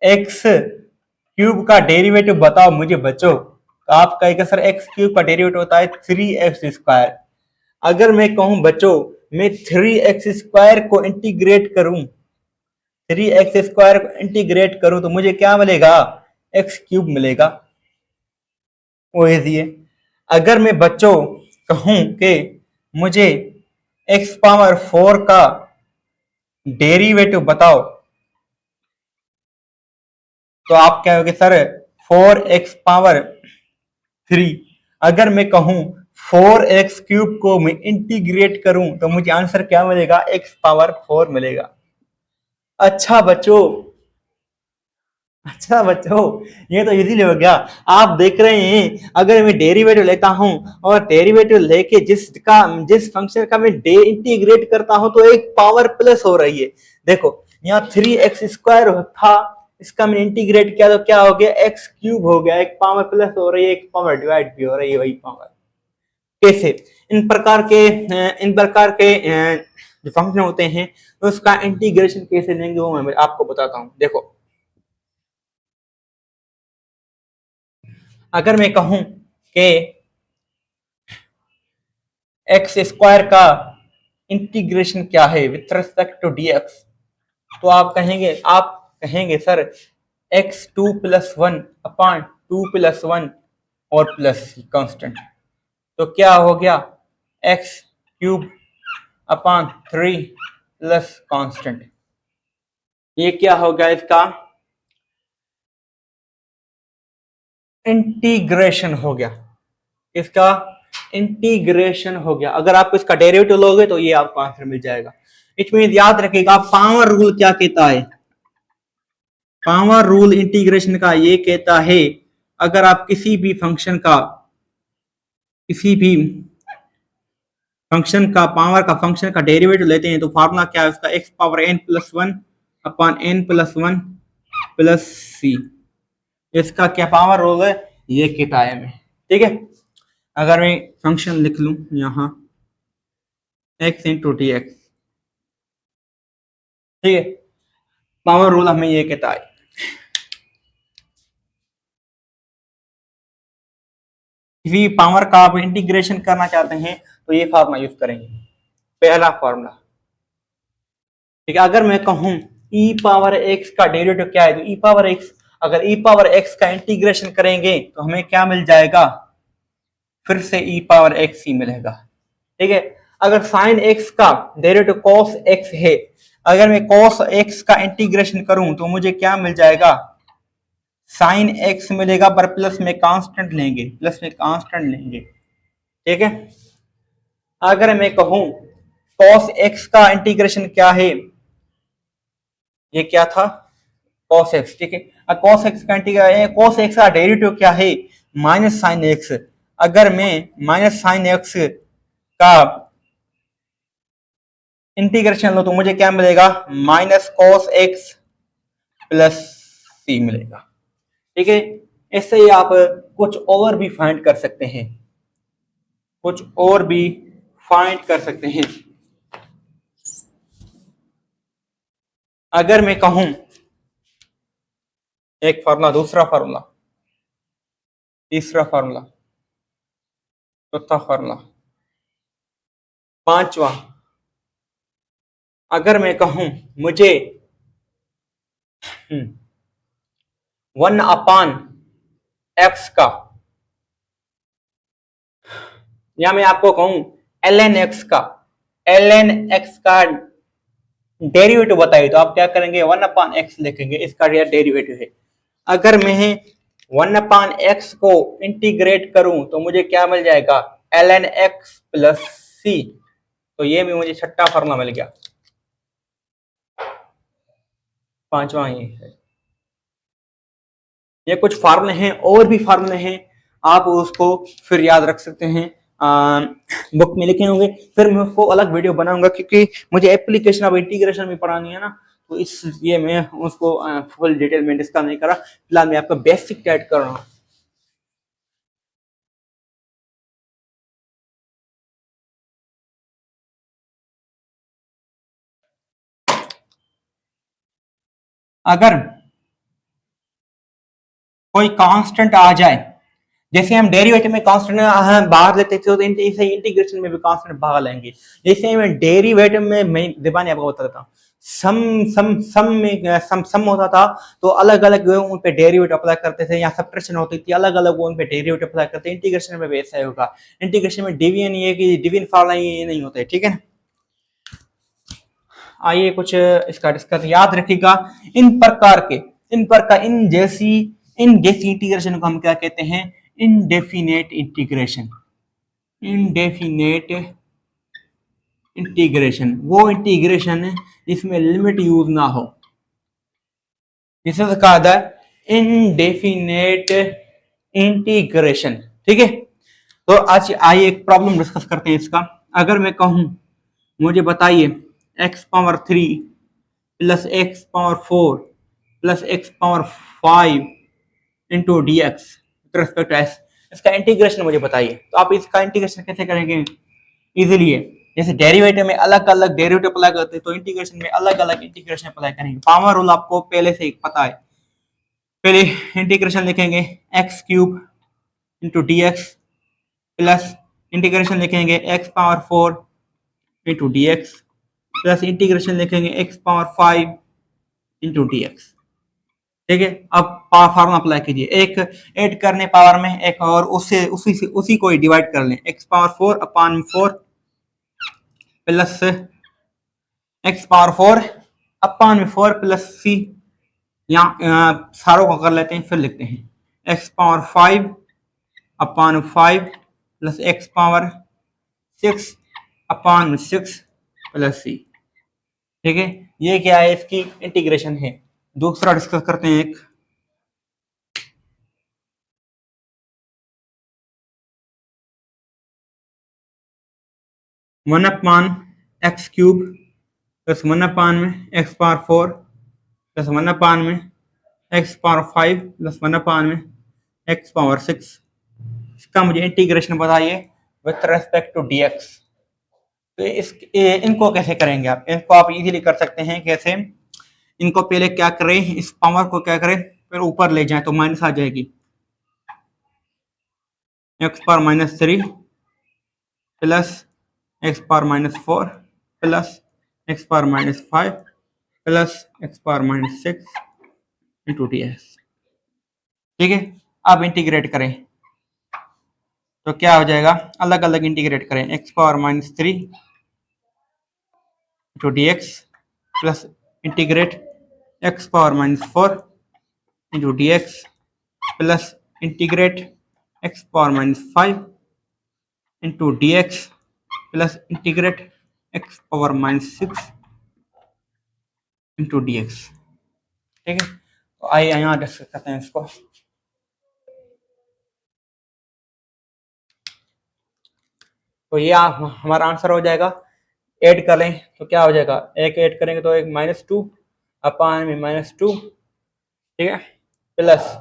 A: एक्स क्यूब का डेरिवेटिव बताओ मुझे बच्चों, तो आप कहेंगे सर एक्स क्यूब का डेरिवेटिव होता है 3x²। अगर मैं कहूं बच्चों मैं 3x² को इंटीग्रेट करूं, 3x² को इंटीग्रेट करूं तो मुझे क्या मिलेगा, x³ मिलेगा। वो इजी है। अगर मैं बच्चों कहूं कि मुझे x⁴ का डेरिवेटिव बताओ, तो आप क्या कहोगे सर 4x⁻3। अगर मैं कहूं 4x³ को मैं इंटीग्रेट करूं तो मुझे आंसर क्या मिलेगा, x⁴ मिलेगा। अच्छा बच्चों अच्छा बच्चों, ये तो इजीली हो गया। आप देख रहे हैं, अगर मैं डेरिवेटिव लेता हूं और डेरिवेटिव लेके जिस फंक्शन का मैं डे इंटीग्रेट करता हूं तो एक पावर प्लस हो रही है। देखो यहाँ 3x² था, इसका मैंने इंटीग्रेट किया तो क्या हो गया, x³ हो गया। एक पावर प्लस हो रही है, एक पावर डिवाइड भी हो रही है, वही पावर। कैसे इन प्रकार के जो फंक्शन होते हैं तो उसका इंटीग्रेशन कैसे लेंगे वो मैं आपको बताता हूं। देखो अगर मैं कहूं कि x² का इंटीग्रेशन क्या है विथ रिस्पेक्ट टू dx, तो आप कहेंगे सर x2+1 अपॉन 2+1 और प्लस कांस्टेंट, तो क्या हो गया x³ अपॉन 3 प्लस कांस्टेंट। ये क्या हो गया, इसका इंटीग्रेशन हो गया। इसका इंटीग्रेशन हो गया। अगर आप इसका डेरिवेटिव लोगे तो ये आपको आंसर मिल जाएगा। इट मीन याद रखिएगा, पावर रूल क्या कहता है, पावर रूल इंटीग्रेशन का ये कहता है, अगर आप किसी भी फंक्शन फंक्शन का डेरिवेटिव लेते हैं तो फॉर्मूला क्या है उसका, x power n+1 upon n+1 plus C. इसका क्या पावर रूल है, ये कहता है हमें। ठीक है, अगर मैं फंक्शन लिख लूं यहां x इंटू टी एक्स, ठीक है, पावर रूल हमें ये कहता है किसी पावर का आप इंटीग्रेशन करना चाहते हैं तो ये फार्मूला यूज करेंगे, पहला फार्मूला। ठीक है, अगर मैं कहूं e पावर x का डेरिवेटिव क्या है, तो e पावर x, अगर e पावर x का इंटीग्रेशन करेंगे तो हमें क्या मिल जाएगा, फिर से e पावर x ही मिलेगा। ठीक है, अगर साइन x का डेरिवेटिव cos x है, अगर मैं cos x का इंटीग्रेशन करूं तो मुझे क्या मिल जाएगा, साइन x मिलेगा, पर प्लस में कांस्टेंट लेंगे। ठीक है, अगर मैं कहूं cos x का इंटीग्रेशन क्या है, ये क्या था cos x। ठीक है, cos x का डेरिवेटिव क्या है, माइनस साइन x। अगर मैं माइनस साइन x का इंटीग्रेशन लो तो मुझे क्या मिलेगा, minus cos x plus c मिलेगा। ठीक है, इससे ही आप कुछ और भी फाइंड कर सकते हैं, अगर मैं कहूं एक फार्मूला, दूसरा फार्मूला, तीसरा फार्मूला, चौथा फार्मूला, पांचवा, अगर मैं कहूं मुझे 1 अपान x का, या मैं आपको कहूं ln x का डेरिवेटिव बताइए, तो आप क्या करेंगे, 1 अपान x लिखेंगे, इसका डेरिवेटिव है। अगर मैं 1 अपान x को इंटीग्रेट करूं तो मुझे क्या मिल जाएगा, ln x प्लस c। तो ये भी मुझे छठा फार्मूला मिल गया। पांचवा ये है। ये कुछ फार्मूले हैं, और भी फार्मूले हैं, आप उसको फिर याद रख सकते हैं, बुक में लिखे होंगे, फिर मैं उसको अलग वीडियो बनाऊंगा, क्योंकि मुझे एप्लीकेशन ऑफ इंटीग्रेशन भी पढ़ानी है ना, तो इसलिए मैं उसको फुल डिटेल में डिस्कस नहीं करा, फिलहाल मैं आपको बेसिक ऐड कर रहा हूँ। अगर कोई कांस्टेंट आ जाए, जैसे हम डेरिवेटिव में कांस्टेंट बाहर लेते थे, तो इंटीग्रेशन में भी कांस्टेंट बाहर लेंगे। जैसे मैं डेरिवेटिव में, मैं दिवानी आपको बता देता हूँ, सम होता था तो अलग अलग उन पे डेरिवेटिव अप्लाई करते थे, या सब्ट्रैक्शन होती थी अलग अलग उन पे डेरिवेटिव अप्लाई करते। इंटीग्रेशन में वैसा होगा, इंटीग्रेशन में डिवीजन फार्मूला ये नहीं होते। ठीक है ना, आइए कुछ इसका डिस्कस याद रखिएगा। इन जैसी इंटीग्रेशन को हम क्या कहते हैं, इनडेफिनेट इंटीग्रेशन। वो इंटीग्रेशन जिसमें लिमिट यूज ना हो, जिसे कहा जाए इनडेफिनेट इंटीग्रेशन। ठीक है, तो आज आइए एक प्रॉब्लम डिस्कस करते हैं इसका। अगर मैं कहूं मुझे बताइए x power 3 plus x power 4 plus x power 5 into D x respect S, इसका इंटीग्रेशन मुझे बताइए। तो आप इसका इंटीग्रेशन कैसे करेंगे? इजीली है, जैसे डेरिवेटिव में अलग अलग डेरिवेटिव अप्लाई करते हैं तो इंटीग्रेशन में अलग अलग इंटीग्रेशन अप्लाई करेंगे। पावर रूल आपको पहले से ही पता है। पहले इंटीग्रेशन लिखेंगे X cube into D X plus integration लिखेंगे X power 4 into D X plus integration लिखेंगे X power 5 into D x. ठीक है, अब फार्मूला अप्लाई कीजिए, एक ऐड करने पावर में एक और उससे उसी को ही डिवाइड कर लें। X power 4 upon 4 plus X power 4 upon 4 plus C, यहाँ सारों को कर लेते हैं फिर लिखते हैं X power 5 upon 5 plus X power 6 upon 6 plus C. ठीक है, ये क्या है? इसकी इंटीग्रेशन है। दूसरा डिस्कस करते हैं एक, one upon X cube plus one upon में X power 4 plus one upon में X power 5 plus one upon में एक्स पावर 6। इसका मुझे इंटीग्रेशन बताइए with respect to D X. तो इनको कैसे करेंगे आप? इनको आप इजीली कर सकते हैं। कैसे? इनको पहले क्या करें, इस पावर को क्या करें, फिर ऊपर ले जाएं तो माइनस आ जाएगी। X power minus 3 plus X power minus 4 plus X power minus 5 plus X power minus 6 into D x. ठीक है, अब इंटीग्रेट करें तो क्या हो जाएगा? अलग अलग इंटीग्रेट करें, x power minus 3 into D X plus integrate x power minus 4 into D X plus integrate x power minus 5 into D X plus integrate x power minus 6 into D x. ठीक है, तो आइए यहाँ discuss करते हैं इसको। तो ये हमारा आंसर हो जाएगा। ऐड करें तो क्या हो जाएगा? एक ऐड करेंगे तो एक -2 अपान में -2, ठीक है, प्लस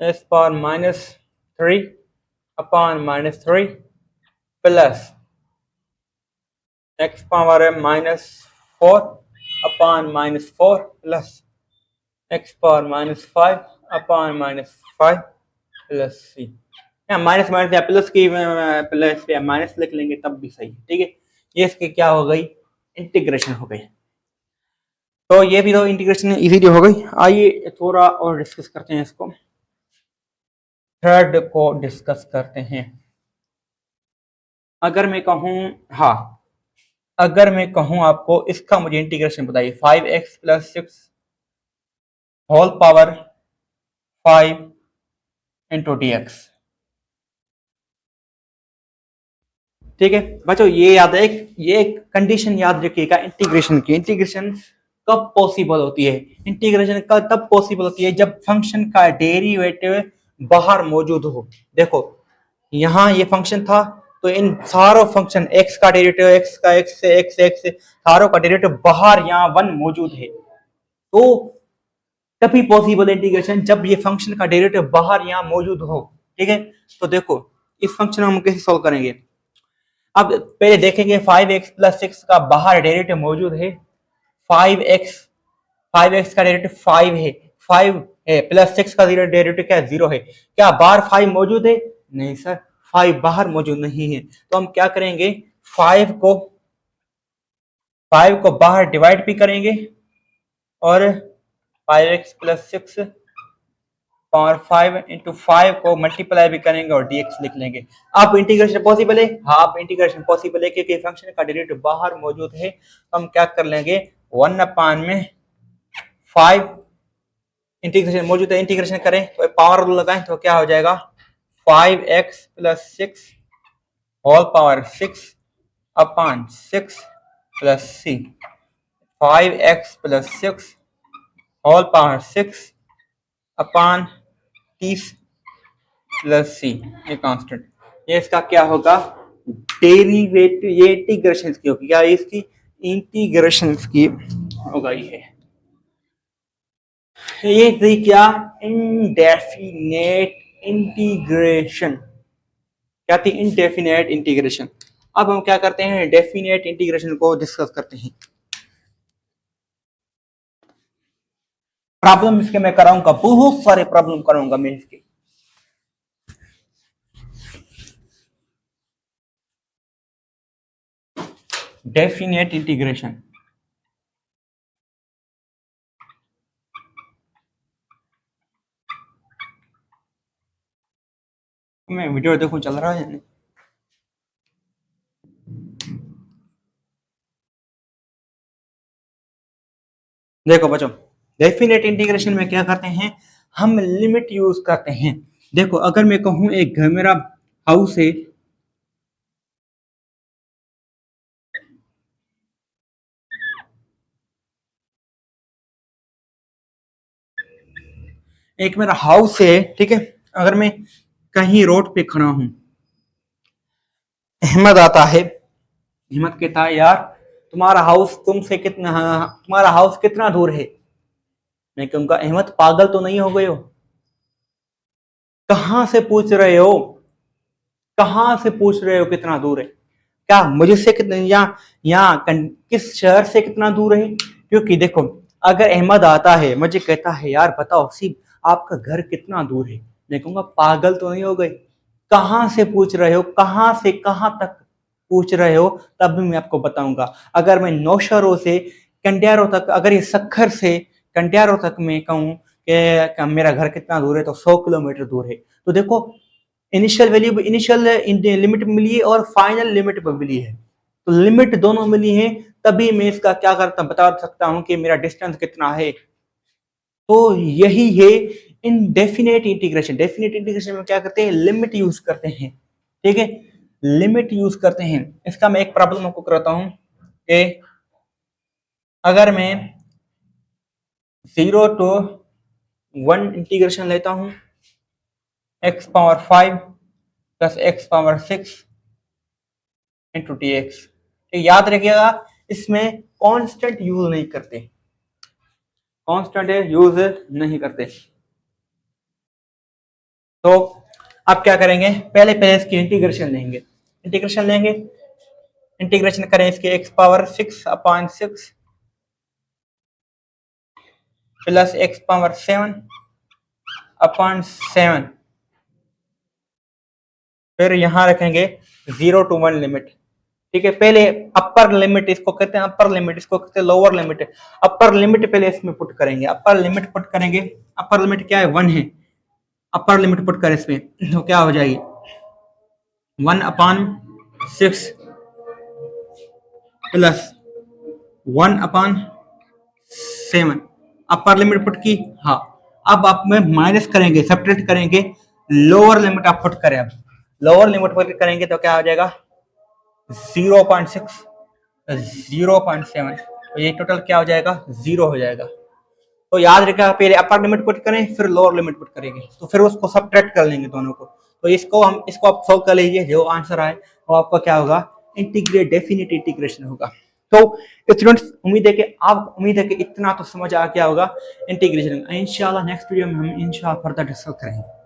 A: एक्स पावर -3 अपान -3 प्लस एक्स पावर -4 अपान -4 प्लस एक्स पावर -5 अपान -5 प्लस सी। माइनस माइनस या प्लस की प्लस या माइनस लिख लेंगे तब भी सही। ठीक है, ये इसकी क्या हो गई? इंटीग्रेशन हो गई। तो ये भी तो इंटीग्रेशन इजीली हो गई। आइए थोड़ा और डिस्कस करते हैं इसको। थर्ड को डिस्कस करते हैं। अगर मैं कहूँ, हाँ, अगर मैं कहूँ आपको इसका मुझे इंटीग्रेशन बताइए, 5x plus 6 whole power 5 into D x. ठीक है बच्चों, ये याद है, ये कंडीशन याद रखिएगा इंटीग्रेशन की। इंटीग्रेशन कब पॉसिबल होती है? इंटीग्रेशन का तब पॉसिबल होती है जब फंक्शन का डेरिवेटिव बाहर मौजूद हो। देखो यहाँ ये फंक्शन था तो इन सारों फंक्शन x का डेरिवेटिव, x का x से x सारों का डेरिवेटिव बाहर यहाँ 1 मौजूद है। तो तभी पॉसिबल इंटीग्रेशन जब ये फंक्शन का डेरिवेटिव बाहर यहाँ मौजूद हो। ठीक है, तो देखो इस फंक्शन हम कैसे सॉल्व करेंगे। अब पहले देखेंगे 5x प्लस 6 का बाहर डेरिवेटिव मौजूद है। 5x का डेरिवेटिव 5 है, 5 है प्लस 6 का डेरिवेटिव क्या है? 0 है। क्या बाहर 5 मौजूद है? नहीं सर, 5 बाहर मौजूद नहीं है। तो हम क्या करेंगे, 5 को बाहर डिवाइड भी करेंगे और 5x प्लस 6 पावर 5 इंटू 5 को मल्टीप्लाई भी करेंगे और dx लिख लेंगे। अब इंटीग्रेशन पॉसिबल है? हाँ, अब इंटीग्रेशन पॉसिबल है क्योंकि फंक्शन का डेरिवेटिव बाहर मौजूद है। तो हम क्या कर लेंगे, 1 अपान में 5 इंटीग्रेशन मौजूद है, इंटीग्रेशन करें तो पावर रूल लगाएं तो क्या हो जाएगा, 5x plus 6 whole power 6 upon 6 plus C. 5x plus 6 whole power 6 upon 30 plus C, ये कांस्टेंट, ये इसका क्या होगा, डेरिवेटिव, ये इंटीग्रेशन की होगी, क्या इसकी इंटीग्रेशन की होगा, ये थी क्या, इंडेफिनेट इंटीग्रेशन, क्या थी, इंडेफिनेट इंटीग्रेशन। अब हम क्या करते हैं, डेफिनेट इंटीग्रेशन को डिस्कस करते हैं। प्रॉब्लम इसके मैं कराऊंगा, बहुत सारे प्रॉब्लम कराऊंगा मैं इसके। डेफिनेट इंटीग्रेशन, मैं वीडियो देखूं चल रहा है, देखो बच्चों, डेफिनेट इंटीग्रेशन में क्या करते हैं, हम लिमिट यूज करते हैं। देखो अगर मैं कहूं एक घर, मेरा हाउस है, एक मेरा हाउस है, ठीक है, अगर मैं कहीं रोड पे खड़ा हूं, अहमद आता है, अहमद कहता है यार तुम्हारा हाउस तुमसे कितना, तुम्हारा हाउस कितना दूर है, मैं कहूंगा अहमद पागल तो नहीं हो गए हो, कहां से पूछ रहे हो, कहां से पूछ रहे हो कितना दूर है, क्या मुझसे कितना, या किस शहर से कितना दूर है। क्योंकि देखो अगर अहमद आता है मुझे कहता है यार बताओ सिर्फ आपका घर कितना दूर है, मैं कहूंगा पागल तो नहीं हो गए, कहां से पूछ रहे हो, कहां से कहां तक पूछ रहे हो, तब भी मैं आपको बताऊंगा। अगर मैं नौशहरों से कंडियारों तक, अगर ये सखर से कंडियारों तक मैं कहूँ कि मेरा घर कितना दूर है, तो 100 किलोमीटर दूर है। तो देखो इनिशियल वैल्यू, इनिशियल लिमिट मिली है और फाइनल लिमिट पर मिली है, तो लिमिट दोनों मिली है, तभी मैं इसका क्या करता बता सकता हूं कि मेरा डिस्टेंस कितना है। तो यही है इनडेफिनेट इंटीग्रेशन। डेफिनेट इंटीग्रेशन में क्या करते हैं, लिमिट यूज करते हैं, ठीक है, लिमिट यूज करते हैं। इसका मैं एक प्रॉब्लम आपको कराता हूं कि अगर मैं 0 to 1 इंटीग्रेशन लेता हूं, x power 5 plus x power 6 into T x, याद रखिएगा इसमें कांस्टेंट यूज नहीं करते, कांस्टेंट यूज नहीं करते। तो आप क्या करेंगे, पहले पहले इसकी इंटीग्रेशन लेंगे, इंटीग्रेशन लेंगे, इंटीग्रेशन करें इसके x power 6 upon 6 plus x power 7 upon 7, फिर यहां रखेंगे 0 to 1 लिमिट, ठीक है। पहले अपर लिमिट इसको कहते हैं, अपर लिमिट इसको कहते हैं लोअर लिमिट, अपर लिमिट पहले इसमें पुट करेंगे, अपर लिमिट पुट करेंगे, अपर लिमिट क्या है 1 है, अपर लिमिट पुट कर इसमें तो क्या हो जाएगी 1 upon 6 plus 1 upon 7, upper limit put की, हाँ। अब आप में माइनस करेंगे, सब्ट्रैक्ट करेंगे, लोअर लिमिट आप पुट करें, अब लोअर लिमिट पुट करेंगे तो क्या हो जाएगा 0.6 0.7, तो ये टोटल क्या हो जाएगा 0 हो जाएगा। तो याद रखिएगा पहले अपर लिमिट पुट करें फिर लोअर लिमिट पुट करेंगे, तो फिर उसको सब्ट्रैक्ट कर लेंगे दोनों को। तो इसको आप सॉल्व कर लीजिए, जो आंसर आए वो आपका क्या होगा, इंटीग्रेट डेफिनेट इंटीग्रेशन होगा। तो स्टूडेंट्स उम्मीद है कि इतना तो समझ आ गया होगा इंटीग्रेशन। इंशाल्लाह नेक्स्ट वीडियो में हम इंशाल्लाह फर्दर डिस्कस करेंगे।